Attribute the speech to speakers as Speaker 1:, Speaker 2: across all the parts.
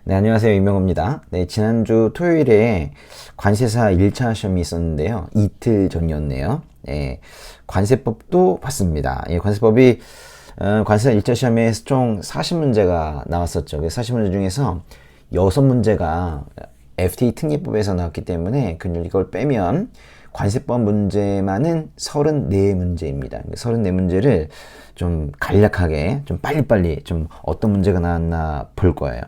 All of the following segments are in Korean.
Speaker 1: 네, 안녕하세요. 이명호입니다. 네, 지난주 토요일에 관세사 1차 시험이 있었는데요. 이틀 전이었네요. 네, 관세법도 봤습니다. 관세법이 관세사 1차 시험에 총 40문제가 나왔었죠. 그 40문제 중에서 6문제가 FTA 특례법에서 나왔기 때문에 이걸 빼면 관세법 문제만은 34문제입니다. 34문제를 좀 간략하게, 좀 빨리빨리, 좀 어떤 문제가 나왔나 볼 거예요.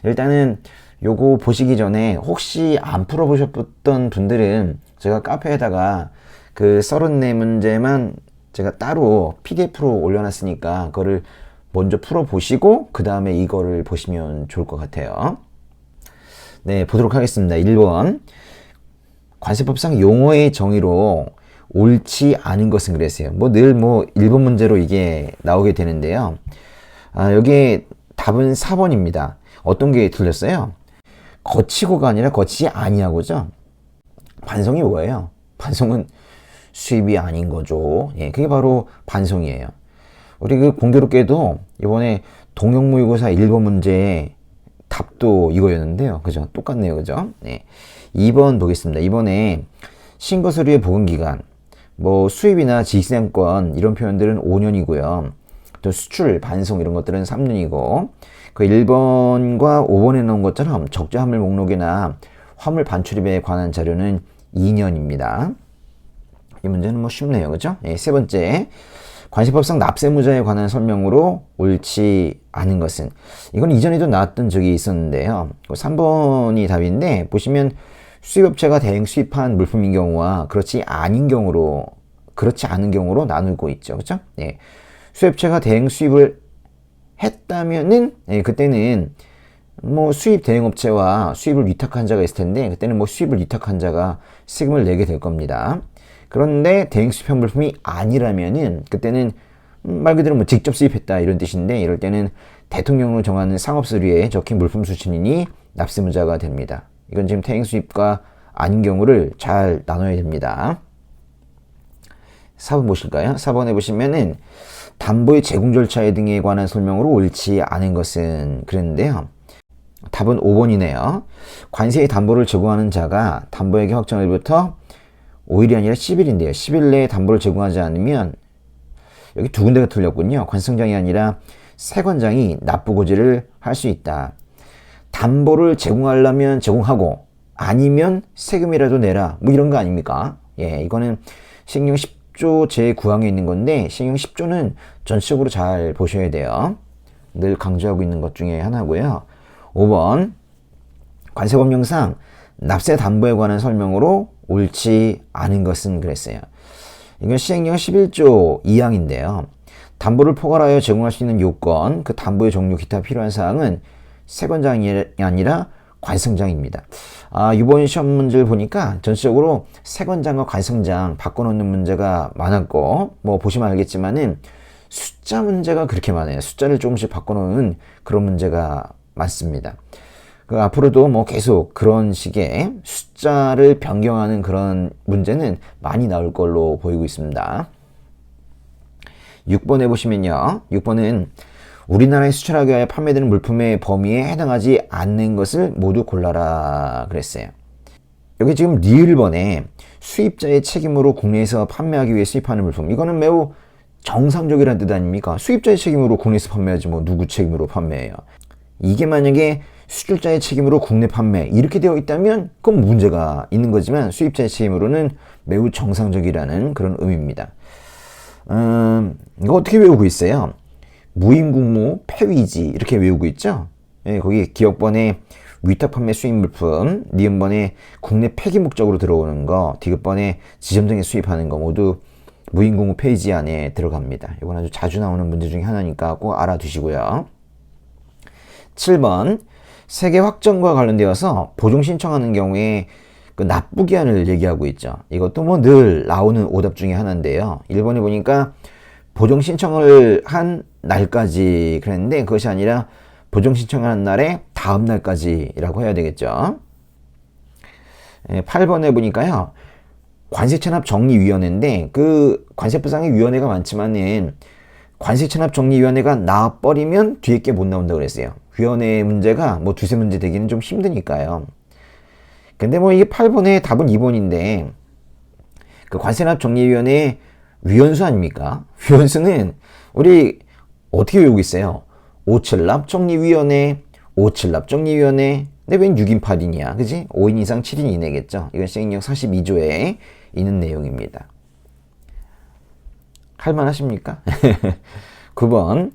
Speaker 1: 일단은 요거 보시기 전에 혹시 안 풀어보셨던 분들은 제가 카페에다가 그 34문제만 제가 따로 PDF로 올려놨으니까 그거를 먼저 풀어보시고 그 다음에 이거를 보시면 좋을 것 같아요. 네, 보도록 하겠습니다. 1번. 관세법상 용어의 정의로 옳지 않은 것은 그랬어요. 늘 1번 문제로 이게 나오게 되는데요. 여기 답은 4번입니다. 어떤 게 틀렸어요? 거치고가 아니라 거치지 아니하고죠. 반성이 뭐예요? 반성은 수입이 아닌 거죠. 예, 그게 바로 반성이에요. 우리 공교롭게도 이번에 동영모의고사 1번 문제의 답도 이거였는데요. 그죠? 똑같네요. 그죠? 네. 2번 보겠습니다. 이번에 신고서류의 보관기간, 수입이나 지식생권 이런 표현들은 5년이고요. 또 수출, 반송 이런 것들은 3년이고 그 1번과 5번에 넣은 것처럼 적자 화물 목록이나 화물 반출입에 관한 자료는 2년입니다. 이 문제는 쉽네요. 그죠? 네, 세 번째. 관세법상 납세무자에 관한 설명으로 옳지 않은 것은, 이건 이전에도 나왔던 적이 있었는데요. 3번이 답인데 보시면 수입업체가 대행 수입한 물품인 경우와 그렇지 않은 경우로 나누고 있죠. 그렇죠? 네. 수입업체가 대행 수입을 했다면은 그때는 수입 대행업체와 수입을 위탁한 자가 있을 텐데 그때는 수입을 위탁한 자가 세금을 내게 될 겁니다. 그런데 대행 수입한 물품이 아니라면은 그때는 말 그대로 직접 수입했다 이런 뜻인데 이럴 때는 대통령으로 정하는 상업서류에 적힌 물품 수신인이 납세무자가 됩니다. 이건 지금 대행 수입과 아닌 경우를 잘 나눠야 됩니다. 4번 보실까요? 4번에 보시면은 담보의 제공 절차 등에 관한 설명으로 옳지 않은 것은 그랬는데요. 답은 5번이네요. 관세의 담보를 제공하는 자가 담보액의 확정일부터 5일이 아니라 10일인데요. 10일 내에 담보를 제공하지 않으면 여기 두 군데가 틀렸군요. 관세청장이 아니라 세관장이 납부고지를 할 수 있다. 담보를 제공하려면 제공하고 아니면 세금이라도 내라. 이런 거 아닙니까? 예, 이거는 시행령 10조 제9항에 있는 건데 시행령 10조는 전체적으로 잘 보셔야 돼요. 늘 강조하고 있는 것 중에 하나고요. 5번. 관세법령상 납세 담보에 관한 설명으로 옳지 않은 것은 그랬어요. 이건 시행령 11조 2항인데요. 담보를 포괄하여 제공할 수 있는 요건, 그 담보의 종류, 기타 필요한 사항은 세관장이 아니라 관성장입니다. 이번 시험 문제를 보니까 전체적으로 세관장과 관성장 바꿔놓는 문제가 많았고, 보시면 알겠지만은 숫자 문제가 그렇게 많아요. 숫자를 조금씩 바꿔놓는 그런 문제가 많습니다. 앞으로도 계속 그런 식의 숫자를 변경하는 그런 문제는 많이 나올 걸로 보이고 있습니다. 6번에 보시면요. 6번은 우리나라에 수출하기 위하여 판매되는 물품의 범위에 해당하지 않는 것을 모두 골라라 그랬어요. 여기 지금 리을번에 수입자의 책임으로 국내에서 판매하기 위해 수입하는 물품, 이거는 매우 정상적이라는 뜻 아닙니까? 수입자의 책임으로 국내에서 판매하지 누구 책임으로 판매해요. 이게 만약에 수출자의 책임으로 국내 판매 이렇게 되어 있다면 그건 문제가 있는 거지만 수입자의 책임으로는 매우 정상적이라는 그런 의미입니다. 이거 어떻게 외우고 있어요? 무임국무 폐위지 이렇게 외우고 있죠. 예, 거기 기억번에 위탁 판매 수입 물품, 니은번에 국내 폐기 목적으로 들어오는 거, 디귿번에 지점장에 수입하는 거 모두 무임국무 폐위지 안에 들어갑니다. 이건 아주 자주 나오는 문제 중에 하나니까 꼭 알아두시고요. 7번. 세계 확정과 관련되어서 보증 신청하는 경우에 그 납부 기한을 얘기하고 있죠. 이것도 늘 나오는 오답 중에 하나인데요. 1번에 보니까 보증 신청을 한 날까지 그랬는데 그것이 아니라 보증 신청하는 날에 다음 날까지라고 해야 되겠죠. 8번에 보니까요. 관세체납정리위원회인데 그 관세법상의 위원회가 많지만은 관세체납정리위원회가 나와버리면 뒤에 게 못 나온다고 그랬어요. 위원회 문제가 뭐 두세 문제 되기는 좀 힘드니까요. 근데 뭐 이게 8번의 답은 2번인데 그 관세납정리위원회 위원수 아닙니까? 위원수는 우리 어떻게 외우고 있어요? 5칠납정리위원회, 5칠납정리위원회. 근데 웬 6인 8인이야? 그지? 5인 이상 7인 이내겠죠? 이건 시행령 42조에 있는 내용입니다. 할만하십니까? 9번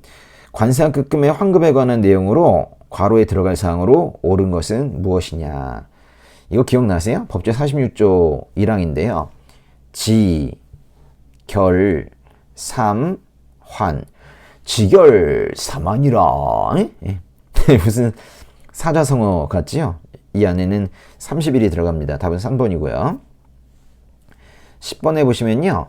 Speaker 1: 관세와 급금의 환급에 관한 내용으로 괄호에 들어갈 사항으로 옳은 것은 무엇이냐? 이거 기억나세요? 법제 46조 1항인데요. 지, 결, 삼, 환. 지결, 삼환이라. 무슨 사자성어 같지요? 이 안에는 30일이 들어갑니다. 답은 3번이고요. 10번에 보시면요.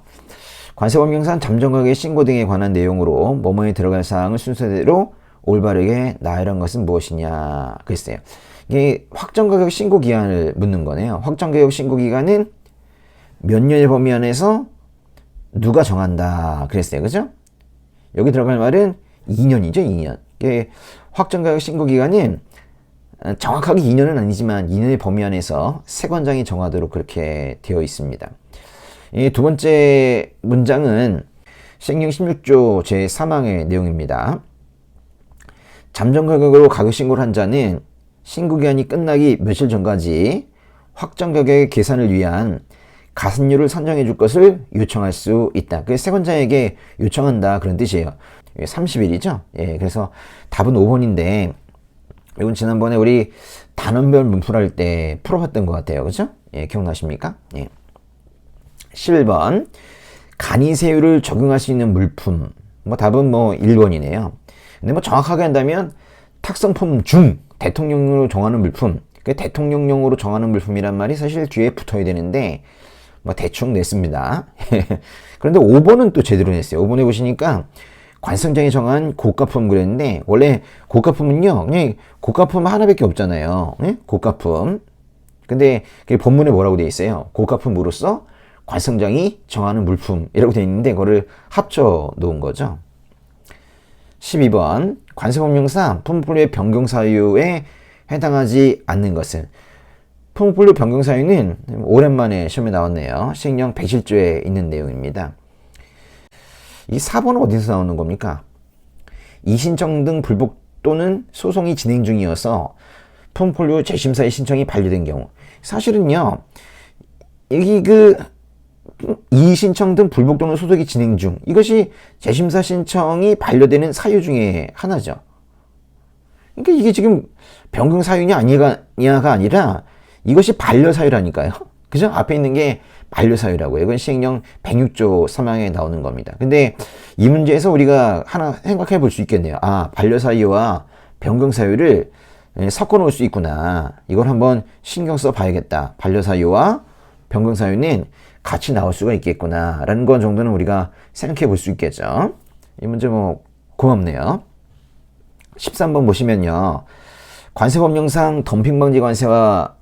Speaker 1: 관세법령상 잠정가격 신고 등에 관한 내용으로 뭐뭐에 들어갈 사항을 순서대로 올바르게 나열한 것은 무엇이냐 그랬어요. 이게 확정가격 신고 기간을 묻는 거네요. 확정가격 신고 기간은 몇 년의 범위 안에서 누가 정한다 그랬어요. 그죠? 여기 들어갈 말은 2년이죠. 2년. 이게 확정가격 신고 기간은 정확하게 2년은 아니지만 2년의 범위 안에서 세관장이 정하도록 그렇게 되어 있습니다. 이 두 번째 문장은 시행령 16조 제3항의 내용입니다. 잠정가격으로 가격 신고를 한 자는 신고기한이 끝나기 며칠 전까지 확정가격의 계산을 위한 가산료를 산정해 줄 것을 요청할 수 있다. 그게 세관장에게 요청한다 그런 뜻이에요. 30일이죠. 예, 그래서 답은 5번인데 이건 지난번에 우리 단원별 문풀할 때 풀어봤던 것 같아요. 그죠? 예, 기억나십니까? 예. 11번 간이세율을 적용할 수 있는 물품. 뭐 답은 뭐 1번이네요. 근데 뭐 정확하게 한다면 탁성품 중 대통령령으로 정하는 물품. 그 대통령령으로 정하는 물품이란 말이 사실 뒤에 붙어야 되는데 뭐 대충 냈습니다. 그런데 5번은 또 제대로 냈어요. 5번에 보시니까 관성장이 정한 고가품 그랬는데 원래 고가품은요. 그냥 고가품 하나밖에 없잖아요. 고가품. 근데 본문에 뭐라고 돼 있어요? 고가품으로서 관성장이 정하는 물품이라고 되어 있는데 그거를 합쳐 놓은 거죠. 12번 관세법령상 품목분류의 변경 사유에 해당하지 않는 것은 품목분류 변경 사유는 오랜만에 시험에 나왔네요. 시행령 107조에 있는 내용입니다. 이 4번은 어디서 나오는 겁니까? 이신청 등 불복 또는 소송이 진행 중이어서 품목분류 재심사의 신청이 반려된 경우 사실은요 여기 이의신청 등 불복 또는 소송이 진행 중 이것이 재심사 신청이 반려되는 사유 중에 하나죠. 그러니까 이게 지금 변경 사유냐 아니냐가 아니라 이것이 반려 사유라니까요. 그죠? 앞에 있는 게 반려 사유라고요. 이건 시행령 106조 3항에 나오는 겁니다. 근데 이 문제에서 우리가 하나 생각해 볼 수 있겠네요. 아, 반려 사유와 변경 사유를 섞어 놓을 수 있구나. 이걸 한번 신경 써 봐야겠다. 반려 사유와 변경 사유는 같이 나올 수가 있겠구나 라는 건 정도는 우리가 생각해 볼 수 있겠죠. 이 문제 뭐 고맙네요. 13번 보시면요. 관세법령상 덤핑방지 관세와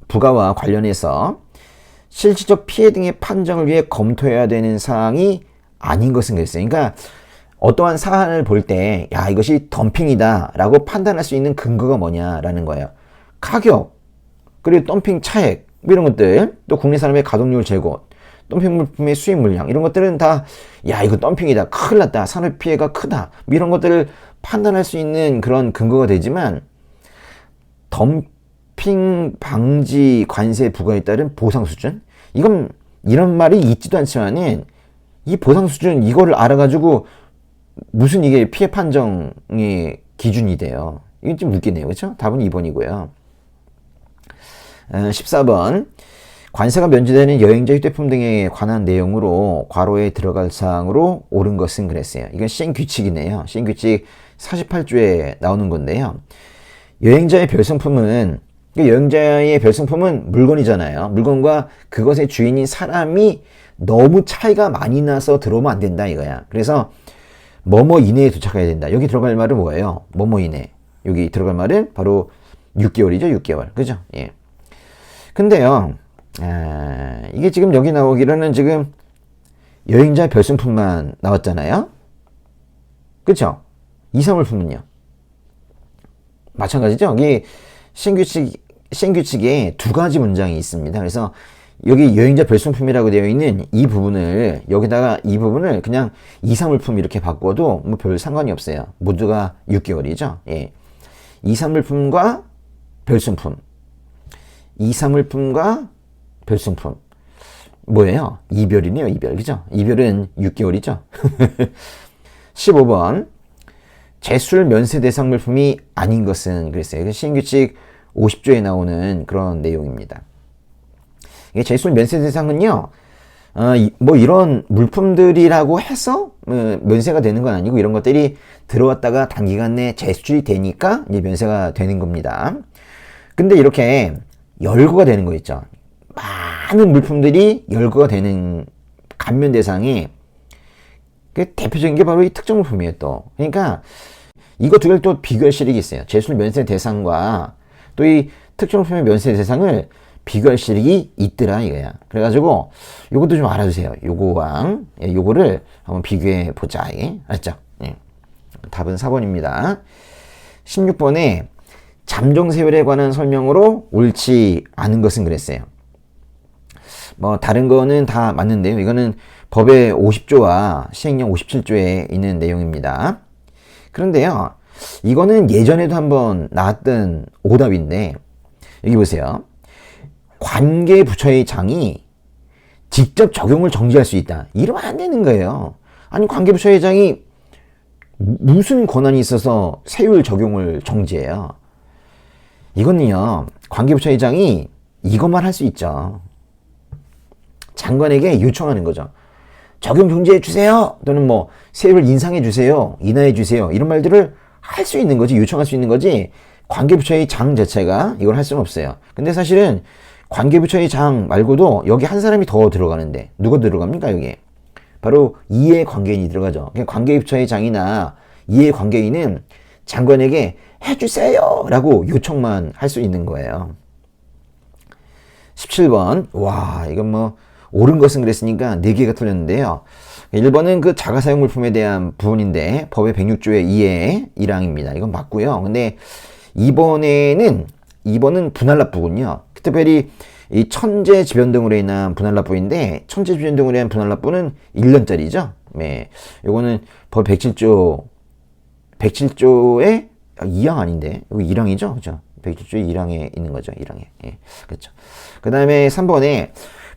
Speaker 1: 부가와 관련해서 실질적 피해 등의 판정을 위해 검토해야 되는 사항이 아닌 것은 그랬어요. 그러니까 어떠한 사안을 볼 때 야 이것이 덤핑이다 라고 판단할 수 있는 근거가 뭐냐라는 거예요. 가격, 그리고 덤핑 차액 이런 것들, 또 국내 산업의 가동률 제고, 덤핑 물품의 수입 물량 이런 것들은 다 야 이거 덤핑이다, 큰일 났다, 산업 피해가 크다 이런 것들을 판단할 수 있는 그런 근거가 되지만 덤핑 방지 관세 부과에 따른 보상 수준 이건 이런 말이 있지도 않지만은 이 보상 수준 이거를 알아가지고 무슨 이게 피해 판정의 기준이 돼요. 이건 좀 웃기네요. 그렇죠? 답은 2번이고요. 14번 관세가 면제되는 여행자 휴대폰 등에 관한 내용으로 괄호에 들어갈 사항으로 옳은 것은 그랬어요. 이건 시행규칙이네요. 시행규칙 48조에 나오는 건데요. 여행자의 별성품은 물건이잖아요. 물건과 그것의 주인인 사람이 너무 차이가 많이 나서 들어오면 안 된다 이거야. 그래서 뭐뭐 이내에 도착해야 된다. 여기 들어갈 말은 뭐예요? 뭐뭐 이내. 여기 들어갈 말은 바로 6개월이죠. 6개월. 그죠? 예. 근데요. 이게 지금 여기 나오기로는 지금 여행자 별승품만 나왔잖아요. 그쵸? 이사물품은요? 마찬가지죠. 여기 시행규칙에 두 가지 문장이 있습니다. 그래서 여기 여행자 별수품이라고 되어 있는 이 부분을 여기다가 이 부분을 그냥 이사물품 이렇게 바꿔도 뭐 별 상관이 없어요. 모두가 6개월이죠. 예. 이사물품과 별수품, 이사물품과 별수품 뭐예요? 이별이네요. 이별. 그죠? 이별은 6개월이죠. 15번 제출 면세 대상 물품이 아닌 것은 그랬어요. 시행규칙 50조에 나오는 그런 내용입니다. 제출 면세 대상은요, 뭐 이런 물품들이라고 해서 면세가 되는 건 아니고 이런 것들이 들어왔다가 단기간 내에 제출이 되니까 이제 면세가 되는 겁니다. 근데 이렇게 열거가 되는 거 있죠. 많은 물품들이 열거가 되는 감면 대상이 그 대표적인 게 바로 이 특정 물품이에요. 또 그러니까 이거 두 개를 또 비교할 실익이 있어요. 제출 면세 대상과 또 이 특정 물품의 면세 대상을 비교할 실익이 있더라 이거야. 그래가지고 요것도 좀 알아주세요. 요거랑 요거를 한번 비교해 보자. 알았죠? 예. 답은 4번입니다. 16번에 잠정 세율에 관한 설명으로 옳지 않은 것은 그랬어요. 뭐 다른 거는 다 맞는데요. 이거는 법의 50조와 시행령 57조에 있는 내용입니다. 그런데요, 이거는 예전에도 한번 나왔던 오답인데 여기 보세요. 관계부처의 장이 직접 적용을 정지할 수 있다. 이러면 안 되는 거예요. 아니 관계부처의 장이 무슨 권한이 있어서 세율 적용을 정지해요? 이거는요, 관계부처의 장이 이것만 할 수 있죠. 장관에게 요청하는 거죠. 적용 정지해 주세요. 또는 뭐 세율을 인상해 주세요. 인하해 주세요. 이런 말들을 할 수 있는 거지. 요청할 수 있는 거지. 관계부처의 장 자체가 이걸 할 수는 없어요. 근데 사실은 관계부처의 장 말고도 여기 한 사람이 더 들어가는데 누가 들어갑니까? 여기 바로 이해관계인이 들어가죠. 관계부처의 장이나 이해관계인은 장관에게 해주세요 라고 요청만 할 수 있는 거예요. 17번 와 이건 뭐 옳은 것은 그랬으니까 4개가 틀렸는데요. 1번은 그 자가사용물품에 대한 부분인데 법의 106조의 2의 1항입니다. 이건 맞고요. 근데 2번은 분할납부군요. 특별히 이 천재지변 등으로 인한 분할납부인데 천재지변 등으로 인한 분할납부는 1년짜리죠. 네. 요거는 법 107조의 2항 아닌데 이거 1항이죠. 그죠? 107조의 1항에 있는 거죠. 1항에. 예. 그렇죠. 그다음에 3번에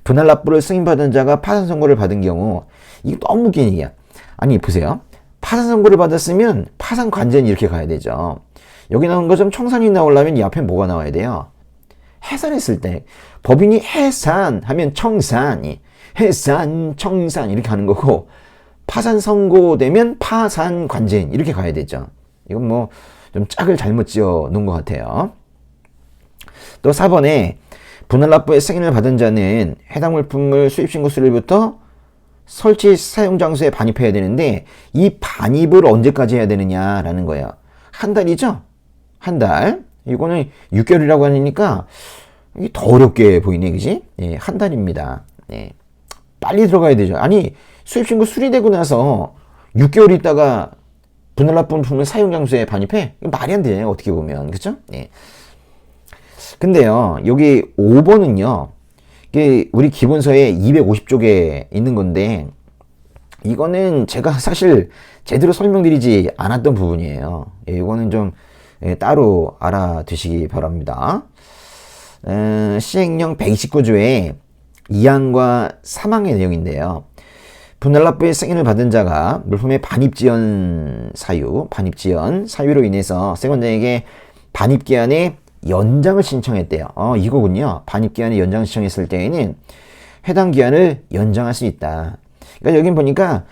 Speaker 1: 분할납부를 승인받은 자가 파산 선고를 받은 경우 이거 너무 웃긴 얘기야. 아니 보세요. 파산 선고를 받았으면 파산 관제는 이렇게 가야 되죠. 여기 나온 것처럼 청산이 나오려면 이 앞에 뭐가 나와야 돼요? 해산했을 때 법인이 해산하면 청산이 해산 청산 이렇게 하는 거고 파산 선고되면 파산 관제인 이렇게 가야 되죠. 이건 뭐 좀 짝을 잘못 지어 놓은 것 같아요. 또 4번에 분할납부의 승인을 받은 자는 해당 물품을 수입신고 수일부터 설치 사용 장소에 반입해야 되는데 이 반입을 언제까지 해야 되느냐라는 거예요. 한 달이죠? 한 달. 이거는 6개월이라고 하니까 이게 더 어렵게 보이네, 그지? 예, 한 달입니다. 예. 빨리 들어가야 되죠. 아니, 수입신고 수리되고 나서 6개월 있다가 분할납부 물품을 사용 장소에 반입해? 이거 말이 안 돼, 어떻게 보면. 그쵸? 예. 근데요, 여기 5번은요, 이게 우리 기본서에 250쪽에 있는 건데, 이거는 제가 사실 제대로 설명드리지 않았던 부분이에요. 예, 이거는 좀 따로 알아두시기 바랍니다. 시행령 129조의 2항과 3항의 내용인데요. 분할납부의 승인을 받은 자가 물품의 반입지연 사유로 인해서 세관장에게 반입기한의 연장을 신청했대요. 이거군요. 반입기한의 연장을 신청했을 때에는 해당 기한을 연장할 수 있다. 그러니까 여긴 보니까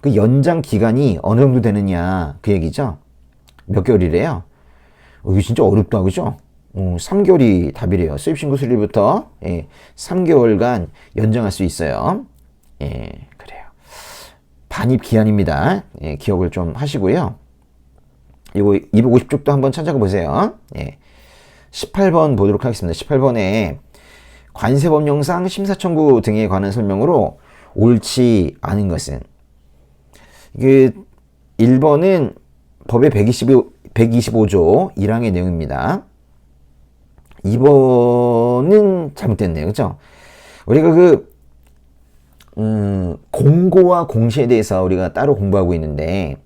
Speaker 1: 그 연장 기간이 어느 정도 되느냐 그 얘기죠. 몇 개월이래요? 이거 진짜 어렵다, 그죠? 3개월이 답이래요. 수입신고 수리부터 3개월간 연장할 수 있어요. 예, 그래요. 반입 기한입니다. 예, 기억을 좀 하시고요. 이거 250쪽도 한번 찾아가 보세요. 예. 18번 보도록 하겠습니다. 18번에 관세법령상 심사청구 등에 관한 설명으로 옳지 않은 것은 이게 1번은 법의 125조 1항의 내용입니다. 2번은 잘못됐네요. 그죠? 우리가 공고와 공시에 대해서 우리가 따로 공부하고 있는데,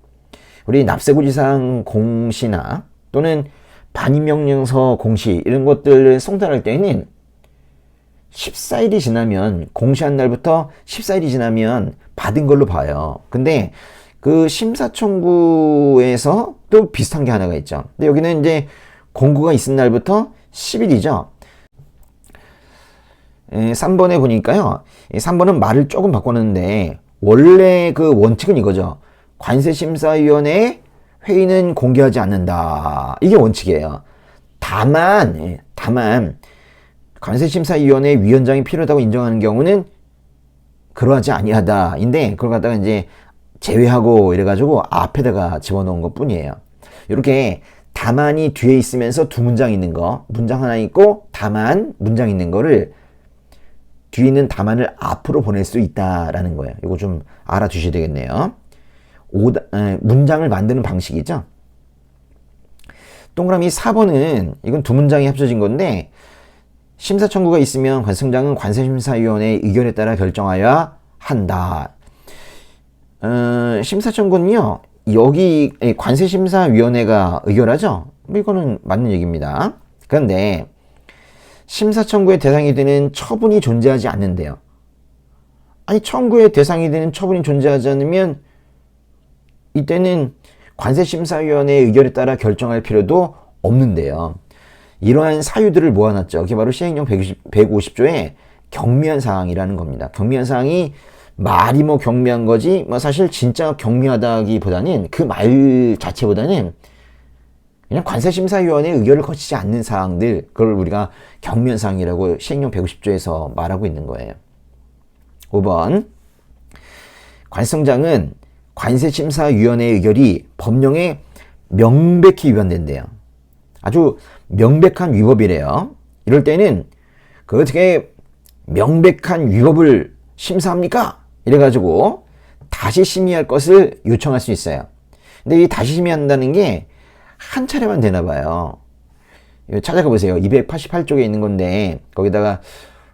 Speaker 1: 우리 납세고지사항 공시나 또는 반입명령서 공시 이런 것들을 송달할 때는 14일이 지나면, 공시한 날부터 14일이 지나면 받은 걸로 봐요. 근데 그 심사청구에서 또 비슷한 게 하나가 있죠. 근데 여기는 이제 공고가 있은 날부터 10일이죠. 3번에 보니까요. 3번은 말을 조금 바꿨는데, 원래 그 원칙은 이거죠. 관세심사위원회 회의는 공개하지 않는다. 이게 원칙이에요. 다만 관세심사위원회 위원장이 필요하다고 인정하는 경우는 그러하지 아니하다인데, 그걸 갖다가 이제 제외하고 이래가지고 앞에다가 집어넣은 것 뿐이에요. 이렇게 다만이 뒤에 있으면서 두 문장 있는 거, 문장 하나 있고 다만 문장 있는 거를, 뒤에 있는 다만을 앞으로 보낼 수 있다라는 거예요. 이거 좀 알아두셔야 되겠네요. 문장을 만드는 방식이죠. 동그라미 4번은 이건 두 문장이 합쳐진 건데, 심사 청구가 있으면 관세청장은 관세심사위원회의 의견에 따라 결정하여야 한다. 심사 청구는요, 여기 관세심사위원회가 의결하죠. 뭐 이거는 맞는 얘기입니다. 그런데 심사 청구의 대상이 되는 처분이 존재하지 않는데요. 아니, 청구의 대상이 되는 처분이 존재하지 않으면 이때는 관세심사위원회의 의결에 따라 결정할 필요도 없는데요. 이러한 사유들을 모아놨죠. 그게 바로 시행령 150조의 경미한 사항이라는 겁니다. 경미한 사항이 말이 뭐 경미한 거지, 뭐 사실 진짜 경미하다기보다는 그 말 자체보다는 그냥 관세심사위원회의 의결을 거치지 않는 사항들, 그걸 우리가 경미한 사항이라고 시행령 150조에서 말하고 있는 거예요. 5번. 관세청장은 관세심사위원회의 의결이 법령에 명백히 위반된대요. 아주 명백한 위법이래요. 이럴 때는 그 어떻게 명백한 위법을 심사합니까? 이래가지고 다시 심의할 것을 요청할 수 있어요. 근데 이 다시 심의한다는 게 한 차례만 되나 봐요. 찾아가 보세요. 288쪽에 있는 건데 거기다가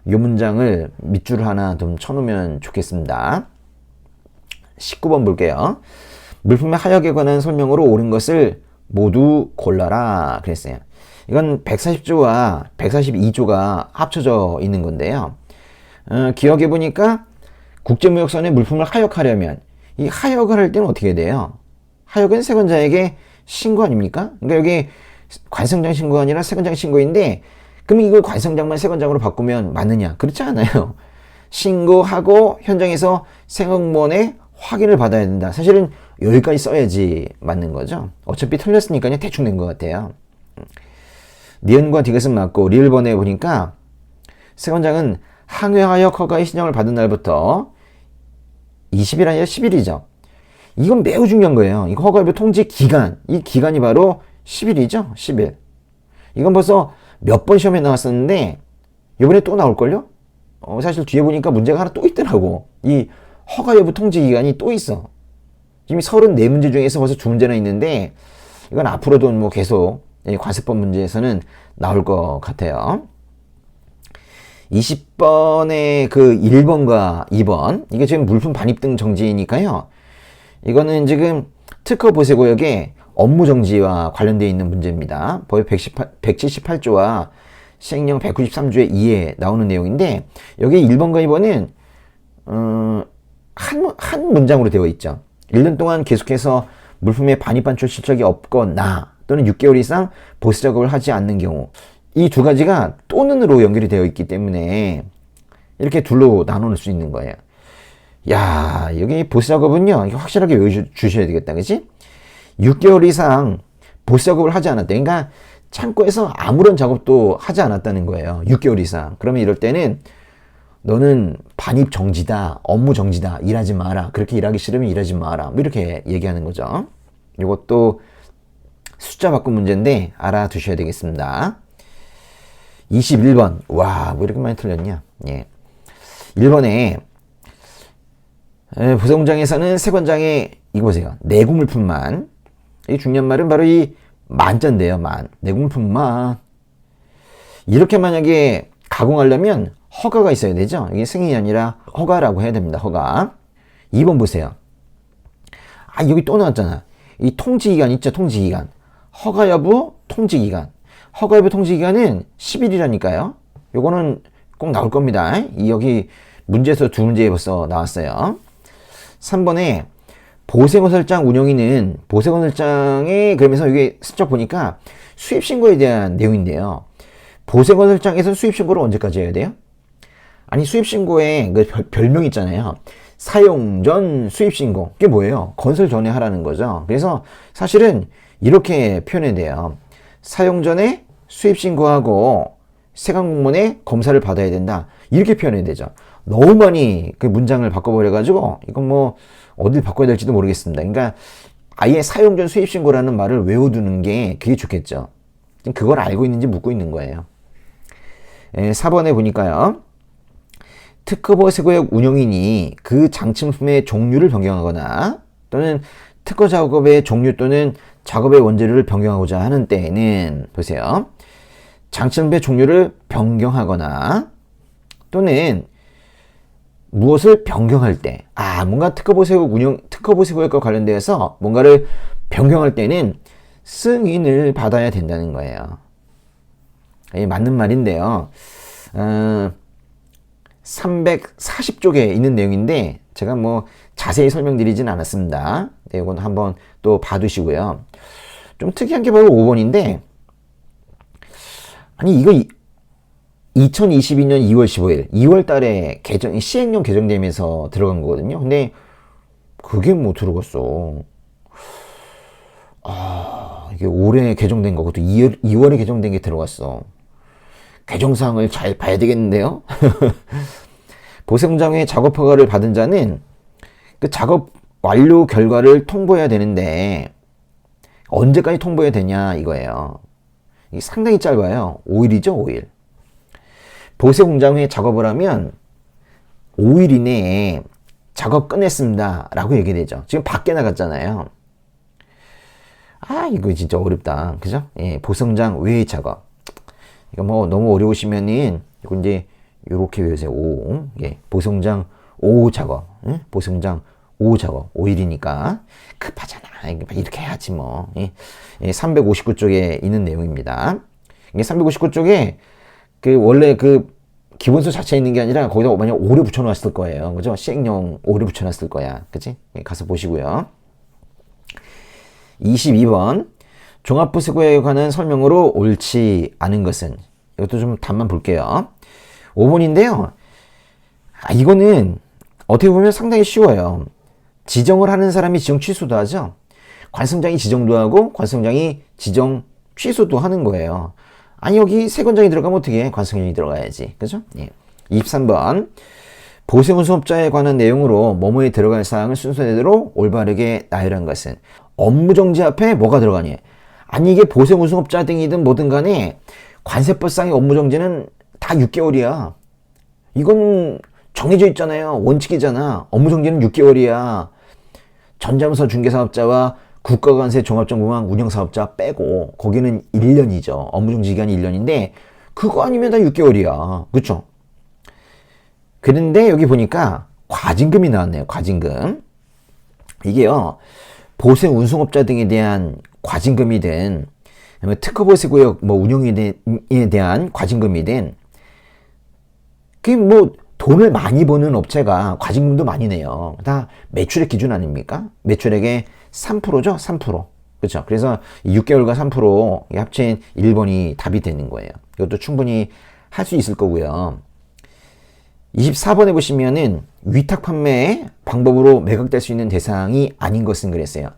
Speaker 1: 이 문장을 밑줄 하나 좀 쳐놓으면 좋겠습니다. 19번 볼게요. 물품의 하역에 관한 설명으로 옳은 것을 모두 골라라 그랬어요. 이건 140조와 142조가 합쳐져 있는 건데요. 기억해 보니까 국제무역선에 물품을 하역하려면 이 하역을 할 때는 어떻게 돼요? 하역은 세권자에게 신고 아닙니까? 그러니까 여기 관세청장 신고가 아니라 세권장 신고인데, 그럼 이걸 관세청장만 세권장으로 바꾸면 맞느냐? 그렇지 않아요. 신고하고 현장에서 세공무원의 확인을 받아야 된다. 사실은 여기까지 써야지 맞는 거죠. 어차피 틀렸으니까 그냥 대충 낸 것 같아요. 니은과 디귿은 맞고, 리을번에 보니까 세권장은 항해하역 허가의 신청을 받은 날부터 20일 아니라 10일이죠. 이건 매우 중요한 거예요. 이거 허가일부 통지 기간, 이 기간이 바로 10일이죠. 10일. 이건 벌써 몇 번 시험에 나왔었는데 이번에 또 나올걸요? 사실 뒤에 보니까 문제가 하나 또 있더라고. 이 허가 여부 통지 기간이 또 있어. 지금 34문제 중에서 벌써 2문제나 있는데 이건 앞으로도 뭐 계속 관세법 문제에서는 나올 것 같아요. 20번의 그 1번과 2번, 이게 지금 물품 반입 등 정지니까요. 이거는 지금 특허 보세구역의 업무 정지와 관련되어 있는 문제입니다. 법 178조와 시행령 193조의 2에 나오는 내용인데, 여기 1번과 2번은 한 문장으로 되어 있죠. 1년 동안 계속해서 물품의 반입 반출 실적이 없거나 또는 6개월 이상 보수 작업을 하지 않는 경우, 이 두 가지가 또는으로 연결이 되어 있기 때문에 이렇게 둘로 나눌 수 있는 거예요. 야, 여기 보수 작업은요, 확실하게 외워주셔야 되겠다, 그치? 6개월 이상 보수 작업을 하지 않았다. 그러니까 창고에서 아무런 작업도 하지 않았다는 거예요. 6개월 이상. 그러면 이럴 때는 너는 반입 정지다, 업무 정지다, 일하지 마라. 그렇게 일하기 싫으면 일하지 마라. 뭐 이렇게 얘기하는 거죠. 이것도 숫자 바꾼 문제인데 알아두셔야 되겠습니다. 21번. 와, 뭐 이렇게 많이 틀렸냐? 예. 1번에 보세공장에서는 세권장의 이거 보세요. 내구물품만, 이 중요한 말은 바로 이 만자인데요, 만. 내공품 만. 이렇게 만약에 가공하려면 허가가 있어야 되죠. 이게 승인이 아니라 허가라고 해야 됩니다. 허가. 2번 보세요. 아, 여기 또 나왔잖아. 이 통지기간 있죠, 통지기간. 허가 여부, 통지기간. 허가 여부 통지기간은 10일이라니까요. 요거는 꼭 나올 겁니다. 여기 문제에서 두 문제 벌써 나왔어요. 3번에 보세건설장 운영인은 보세건설장에, 그러면서 이게 슬쩍 보니까 수입신고에 대한 내용인데요. 보세건설장에서 수입신고를 언제까지 해야 돼요? 아니, 수입신고에 그 별명 있잖아요. 사용 전 수입신고. 그게 뭐예요? 건설 전에 하라는 거죠. 그래서 사실은 이렇게 표현해야 돼요. 사용 전에 수입신고하고 세관공무원에 검사를 받아야 된다. 이렇게 표현해야 되죠. 너무 많이 그 문장을 바꿔버려가지고 이건 뭐 어딜 바꿔야 될지도 모르겠습니다. 그러니까 아예 사용 전 수입신고라는 말을 외워두는 게 그게 좋겠죠. 그걸 알고 있는지 묻고 있는 거예요. 4번에 보니까요. 특허 세구역 운영인이 그 장침품의 종류를 변경하거나 또는 특허 작업의 종류 또는 작업의 원재료를 변경하고자 하는 때에는 보세요. 장침품의 종류를 변경하거나 또는 무엇을 변경할 때, 뭔가 특허 세구역과 관련되어서 뭔가를 변경할 때는 승인을 받아야 된다는 거예요. 맞는 말인데요. 340쪽에 있는 내용인데 제가 뭐 자세히 설명드리진 않았습니다. 네, 이건 한번 또 봐두시고요. 좀 특이한 게 바로 5번인데, 아니 이거 2022년 2월 15일 2월 달에 시행령 개정되면서 들어간 거거든요. 근데 그게 뭐 들어갔어. 이게 올해 개정된 거고 또 2월에 개정된 게 들어갔어. 개정사항을 잘 봐야 되겠는데요. 보세공장의 작업허가를 받은 자는 그 작업 완료 결과를 통보해야 되는데 언제까지 통보해야 되냐 이거예요. 이게 상당히 짧아요. 5일이죠, 5일. 보세공장에 작업을 하면 5일 이내에 작업 끝냈습니다 라고 얘기되죠. 지금 밖에 나갔잖아요. 이거 진짜 어렵다. 그죠? 예, 보세공장 외의 작업. 이거 뭐 너무 어려우시면은 이거 이제 요렇게 외우세요. 5. 예, 보세공장 5 작업. 응? 보세공장 5 작업. 5일이니까 급하잖아. 이렇게 해야지 뭐. 예, 359쪽에 있는 내용입니다. 이게 359쪽에 그 원래 그 기본서 자체에 있는 게 아니라 거기다 만약 오류 붙여놨을 거예요. 그죠? 시행령 오류 붙여놨을 거야. 그치? 예, 가서 보시고요. 22번. 종합부세구에 관한 설명으로 옳지 않은 것은, 이것도 좀 답만 볼게요. 5번인데요. 이거는 어떻게 보면 상당히 쉬워요. 지정을 하는 사람이 지정 취소도 하죠. 관성장이 지정도 하고 관성장이 지정 취소도 하는 거예요. 여기 세건장이 들어가면 어떻게 해? 관성장이 들어가야지. 그죠? 예. 23번. 보세운수업자에 관한 내용으로 뭐뭐에 들어갈 사항을 순서대로 올바르게 나열한 것은, 업무정지 앞에 뭐가 들어가니? 이게 보세운수업자 등이든 뭐든 간에 관세법상의 업무정지는 다 6개월이야. 이건 정해져 있잖아요. 원칙이잖아. 업무정지는 6개월이야. 전자문서 중개사업자와 국가관세 종합정보망 운영사업자 빼고 거기는 1년이죠. 업무정지 기간이 1년인데 그거 아니면 다 6개월이야. 그쵸? 그런데 여기 보니까 과징금이 나왔네요. 과징금. 이게요. 보세운송업자 등에 대한 과징금이든 특허보세구역 운영에 대한 과징금이든, 그게 뭐 돈을 많이 버는 업체가 과징금도 많이 내요. 다 매출액 기준 아닙니까? 매출액의 3%죠? 3%. 그렇죠? 그래서 6개월과 3% 합친 1번이 답이 되는 거예요. 이것도 충분히 할 수 있을 거고요. 24번에 보시면은 위탁 판매 방법으로 매각될 수 있는 대상이 아닌 것은 그랬어요.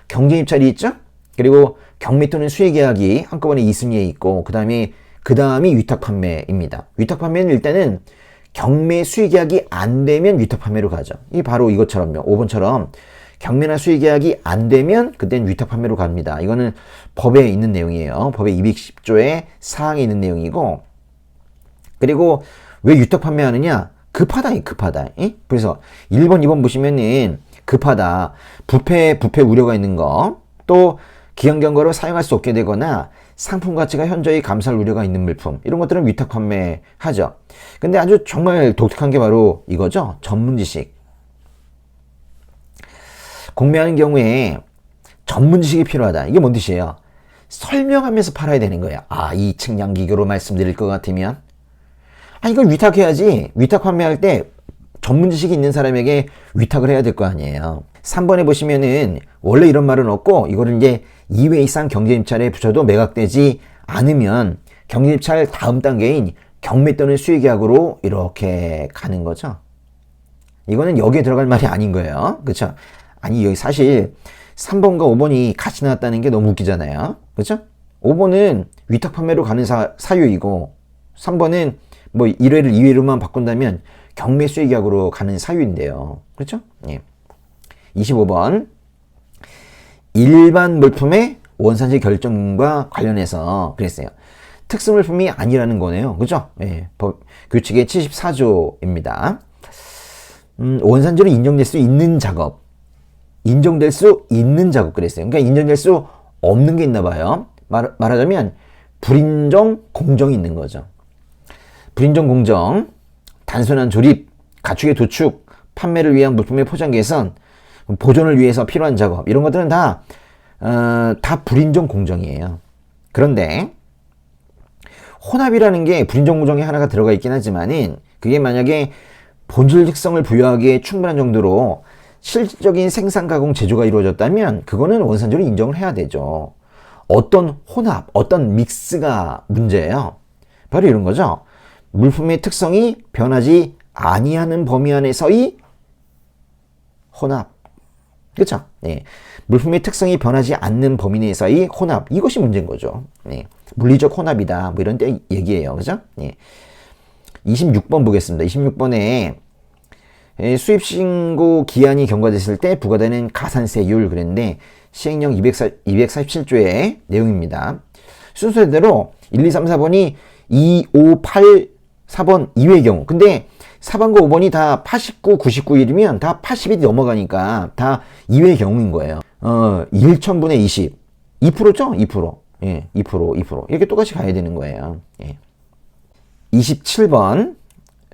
Speaker 1: 경쟁 입찰이 있죠? 그리고 경매 또는 수혜 계약이 한꺼번에 2순위에 있고 그 다음이 위탁 판매입니다. 위탁 판매는 일단은 경매 수혜 계약이 안 되면 위탁 판매로 가죠. 이 바로 이것처럼요. 5번처럼 경매나 수혜 계약이 안 되면 그땐 위탁 판매로 갑니다. 이거는 법에 있는 내용이에요. 법의 210조의 사항에 있는 내용이고, 그리고 왜 위탁 판매하느냐? 급하다. 그래서 1번, 2번 보시면은 급하다. 부패 우려가 있는 거. 또 기한 경과로 사용할 수 없게 되거나 상품 가치가 현저히 감소할 우려가 있는 물품, 이런 것들은 위탁 판매하죠. 근데 아주 정말 독특한 게 바로 이거죠. 전문 지식. 공매하는 경우에 전문 지식이 필요하다. 이게 뭔 뜻이에요? 설명하면서 팔아야 되는 거예요. 아, 이 측량 기교로 말씀드릴 것 같으면, 이걸 위탁해야지. 위탁 판매할 때 전문 지식이 있는 사람에게 위탁을 해야 될 거 아니에요. 3번에 보시면은 원래 이런 말은 없고, 이거를 이제 2회 이상 경제입찰에 붙여도 매각되지 않으면 경제입찰 다음 단계인 경매 또는 수의계약으로 이렇게 가는 거죠. 이거는 여기에 들어갈 말이 아닌 거예요. 그렇죠? 아니, 여기 사실 3번과 5번이 같이 나왔다는 게 너무 웃기잖아요. 그렇죠? 5번은 위탁 판매로 가는 사유이고, 3번은 뭐 1회를 2회로만 바꾼다면 경매 수의계약으로 가는 사유인데요. 그렇죠? 예. 25번. 일반 물품의 원산지 결정과 관련해서 그랬어요. 특수 물품이 아니라는 거네요. 그죠? 예. 규칙의 74조입니다. 원산지로 인정될 수 있는 작업. 인정될 수 있는 작업 그랬어요. 그러니까 인정될 수 없는 게 있나 봐요. 말하자면 불인정 공정이 있는 거죠. 불인정 공정, 단순한 조립, 가축의 도축, 판매를 위한 물품의 포장 개선, 보존을 위해서 필요한 작업, 이런 것들은 다 불인정 공정이에요. 그런데 혼합이라는 게 불인정 공정에 하나가 들어가 있긴 하지만은, 그게 만약에 본질 특성을 부여하기에 충분한 정도로 실질적인 생산 가공 제조가 이루어졌다면 그거는 원산지로 인정을 해야 되죠. 어떤 혼합, 어떤 믹스가 문제예요. 바로 이런 거죠. 물품의 특성이 변하지 아니하는 범위 안에서의 혼합. 그렇죠? 네. 물품의 특성이 변하지 않는 범위 내에서의 혼합. 이것이 문제인 거죠. 네. 물리적 혼합이다. 뭐 이런 때 얘기예요. 그죠? 네. 26번 보겠습니다. 26번에 수입신고 기한이 경과됐을 때 부과되는 가산세율 그랬는데, 시행령 247조의 내용입니다. 순서대로 1, 2, 3, 4번이 2, 5, 8, 4번 2회의 경우. 근데 4번과 5번이 다 89, 99일이면 다 80일이 넘어가니까 다 2회의 경우인 거예요. 1천분의 20. 2%죠? 2%. 예, 2%. 이렇게 똑같이 가야 되는 거예요. 예. 27번.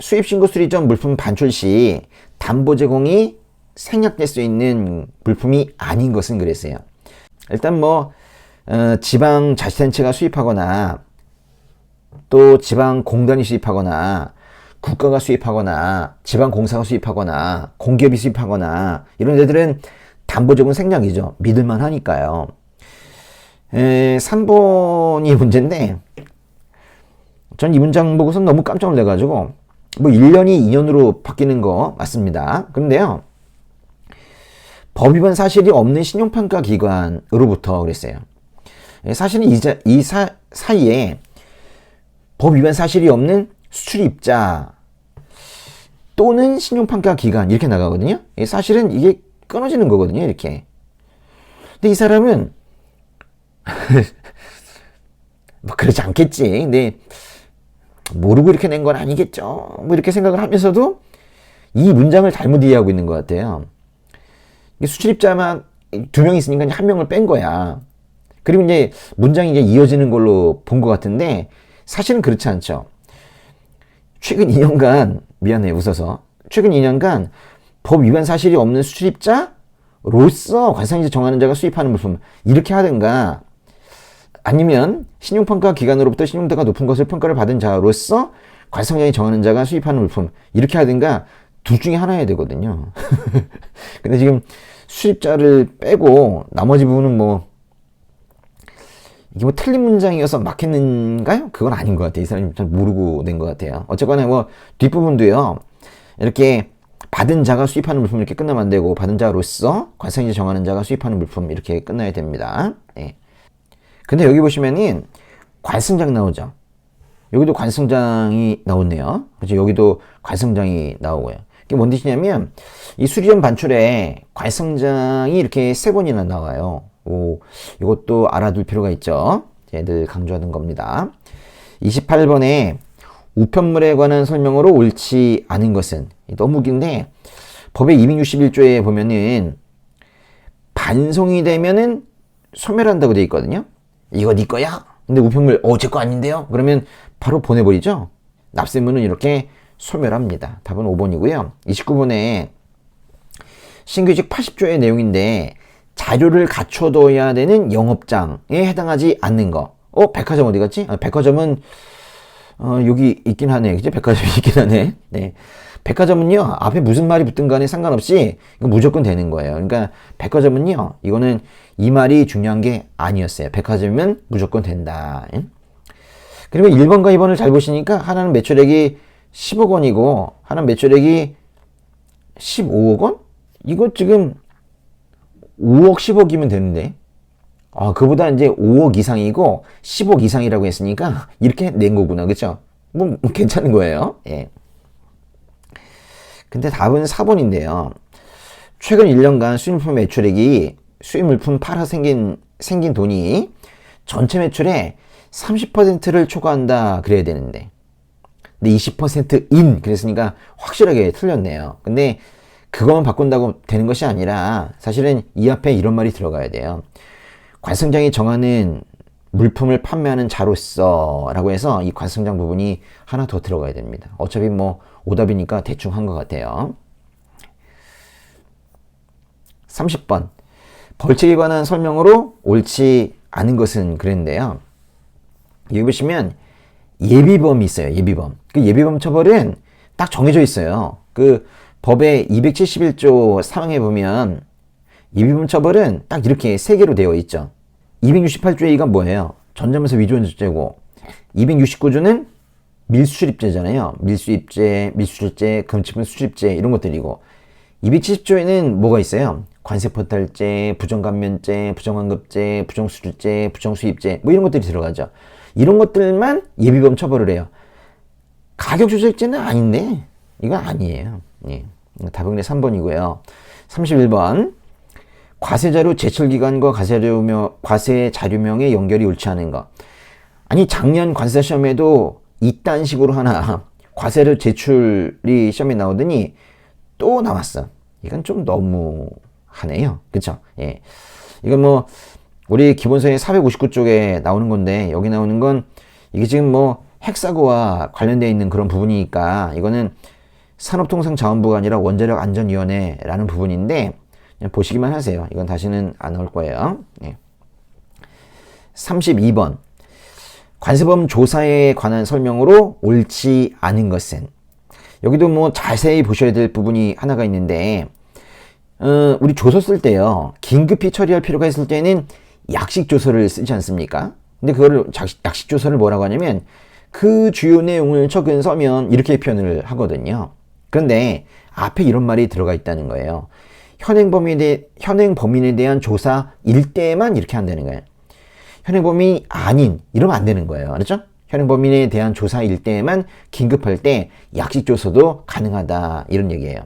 Speaker 1: 수입신고 수리 전 물품 반출 시 담보 제공이 생략될 수 있는 물품이 아닌 것은 그랬어요. 일단 지방 자치단체가 수입하거나, 또 지방 공단이 수입하거나, 국가가 수입하거나, 지방 공사가 수입하거나, 공기업이 수입하거나, 이런 데들은 담보 제공 생략이죠. 믿을만 하니까요. 3번이 문제인데, 전 이 문장 보고서 너무 깜짝 놀라가지고, 1년이 2년으로 바뀌는 거 맞습니다. 그런데요, 법 위반 사실이 없는 신용평가 기관으로부터 그랬어요. 사실은 이 사이에 법 위반 사실이 없는 수출입자 또는 신용평가 기관 이렇게 나가거든요. 사실은 이게 끊어지는 거거든요. 이렇게. 근데 이 사람은 그렇지 않겠지. 근데 모르고 이렇게 낸 건 아니겠죠. 이렇게 생각을 하면서도 이 문장을 잘못 이해하고 있는 것 같아요. 수출입자만 2명 있으니까 1명을 뺀 거야. 그리고 이제 문장이 이제 이어지는 걸로 본 것 같은데, 사실은 그렇지 않죠. 최근 2년간, 미안해, 웃어서. 최근 2년간 법 위반 사실이 없는 수출입자로서 관상이자 정하는 자가 수입하는 물품, 이렇게 하든가, 아니면 신용평가 기관으로부터 신용도가 높은 것을 평가를 받은 자로서 관상장이 정하는 자가 수입하는 물품, 이렇게 하든가 둘 중에 하나 해야 되거든요. 근데 지금 수입자를 빼고 나머지 부분은 이게 틀린 문장이어서 막혔는가요? 그건 아닌 것 같아요. 이 사람이 잘 모르고 낸 것 같아요. 어쨌거나 뒷부분도요, 이렇게 받은 자가 수입하는 물품 이렇게 끝나면 안 되고, 받은 자로서 관상이자 정하는 자가 수입하는 물품 이렇게 끝나야 됩니다. 예. 근데 여기 보시면은 관승장 나오죠. 여기도 관승장이 나오네요. 그렇죠? 여기도 관승장이 나오고요. 이게 뭔 뜻이냐면, 이 수리점 반출에 관승장이 이렇게 3번이나 나와요. 이것도 알아둘 필요가 있죠. 늘 강조하는 겁니다. 28번에 우편물에 관한 설명으로 옳지 않은 것은, 너무 긴데, 법의 261조에 보면은 반송이 되면은 소멸한다고 되어 있거든요. 이거 네 거야? 근데 우편물 제 거 아닌데요? 그러면 바로 보내버리죠. 납세물은 이렇게 소멸합니다. 답은 5번이고요. 29번에 신규직 80조의 내용인데 자료를 갖춰둬야 되는 영업장에 해당하지 않는 거. 백화점 어디 갔지? 백화점은 여기 있긴 하네. 그죠? 백화점이 있긴 하네. 네. 백화점은요, 앞에 무슨 말이 붙든 간에 상관없이 이거 무조건 되는 거예요. 그러니까 백화점은요, 이거는 이 말이 중요한 게 아니었어요. 백화점이면 무조건 된다. 그리고 1번과 2번을 잘 보시니까 하나는 매출액이 10억 원이고 하나는 매출액이 15억 원? 이거 지금 5억 10억이면 되는데 그보다 이제 5억 이상이고 10억 이상이라고 했으니까 이렇게 낸 거구나. 그쵸? 뭐 괜찮은 거예요. 예. 근데 답은 4번인데요. 최근 1년간 수입물품 매출액이 수입물품 팔아 생긴 돈이 전체 매출의 30%를 초과한다 그래야 되는데 근데 20%인 그랬으니까 확실하게 틀렸네요. 근데 그것만 바꾼다고 되는 것이 아니라 사실은 이 앞에 이런 말이 들어가야 돼요. 관성장이 정하는 물품을 판매하는 자로서 라고 해서 이 관성장 부분이 하나 더 들어가야 됩니다. 어차피 뭐 오답이니까 대충 한 것 같아요. 30번 벌칙에 관한 설명으로 옳지 않은 것은 그랬는데요. 여기 보시면 예비범이 있어요. 예비범. 그 예비범 처벌은 딱 정해져 있어요. 그 법의 271조 3항에 보면 예비범 처벌은 딱 이렇게 세 개로 되어 있죠. 268조의 이건 뭐예요? 전자문서 위조죄고 269조는 밀수출입죄잖아요. 밀수입죄, 밀수출죄, 금치품 수출입죄 이런 것들이고 270조에는 뭐가 있어요? 관세포탈죄, 부정감면죄, 부정환급죄, 부정수출죄, 부정수입죄 뭐 이런 것들이 들어가죠. 이런 것들만 예비범 처벌을 해요. 가격조절죄는 아닌데 이건 아니에요. 예. 답은 3번이고요. 31번 과세자료 제출기간과 과세자료명의 연결이 옳지 않은 거. 아니 작년 관세사 시험에도 이딴 식으로 하나 과세료 제출이 시험에 나오더니 또 나왔어. 이건 좀 너무하네요. 그쵸? 예. 이건 뭐 우리 기본서의 459쪽에 나오는 건데 여기 나오는 건 이게 지금 뭐 핵사고와 관련되어 있는 그런 부분이니까 이거는 산업통상자원부가 아니라 원자력안전위원회라는 부분인데 그냥 보시기만 하세요. 이건 다시는 안 나올 거예요. 예. 32번 관세법 조사에 관한 설명으로 옳지 않은 것은 여기도 뭐 자세히 보셔야 될 부분이 하나가 있는데 우리 조서 쓸 때요. 긴급히 처리할 필요가 있을 때는 약식조서를 쓰지 않습니까? 근데 그거를 약식조서를 뭐라고 하냐면 그 주요 내용을 적은 서면 이렇게 표현을 하거든요. 그런데 앞에 이런 말이 들어가 있다는 거예요. 현행 범인에 대한 조사일 때만 이렇게 한다는 거예요. 현행 범인이 아닌 이러면 안 되는 거예요. 알았죠? 현행 범인에 대한 조사일 때만 긴급할 때 약식 조서도 가능하다 이런 얘기예요.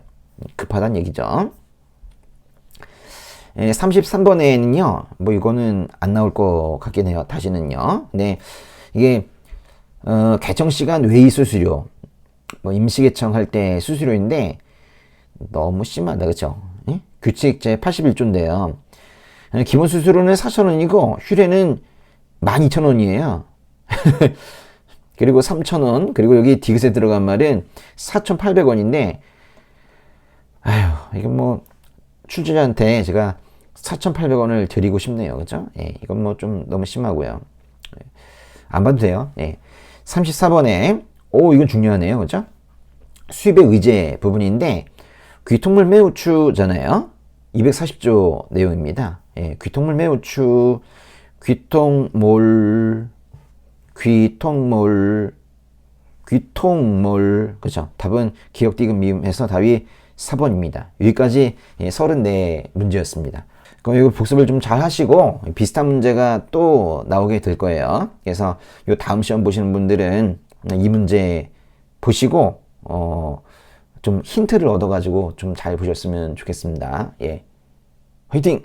Speaker 1: 급하다는 얘기죠. 33번에는요. 뭐 이거는 안 나올 것 같긴 해요. 다시는요. 네. 이게 개청시간 외의 수수료 뭐 임시개청 할 때 수수료인데 너무 심하다. 그쵸? 예? 규칙 제 81조인데요. 기본 수수료는 4,000원이고 휴례는 12,000원이에요. 그리고 3,000원 그리고 여기 디귿에 들어간 말은 4,800원인데 아휴 이건 뭐 출제자한테 제가 4,800원을 드리고 싶네요. 그죠? 예, 이건 뭐 좀 너무 심하고요. 안 봐도 돼요. 예. 34번에 이건 중요하네요. 그죠? 수입의 의제 부분인데 귀통물 매우추잖아요. 240조 내용입니다. 예, 귀통물 매우추 귀통몰 그죠? 답은 기억, 디귿, 미음 해서 답이 4번입니다. 여기까지 34문제였습니다. 그럼 이거 복습을 좀 잘 하시고 비슷한 문제가 또 나오게 될 거예요. 그래서 요 다음 시험 보시는 분들은 이 문제 보시고 좀 힌트를 얻어가지고 좀 잘 보셨으면 좋겠습니다. 예, 화이팅!